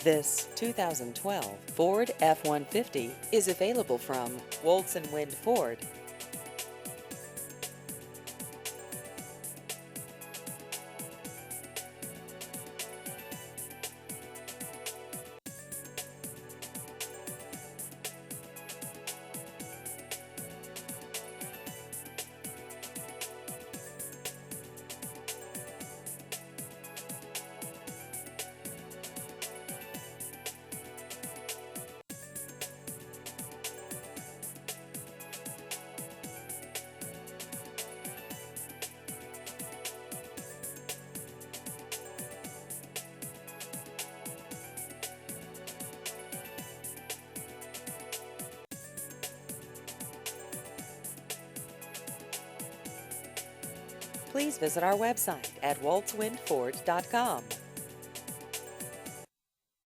This 2012 Ford F-150 is available from Woltz and Wind Ford. Please visit our website at woltzwindford.com.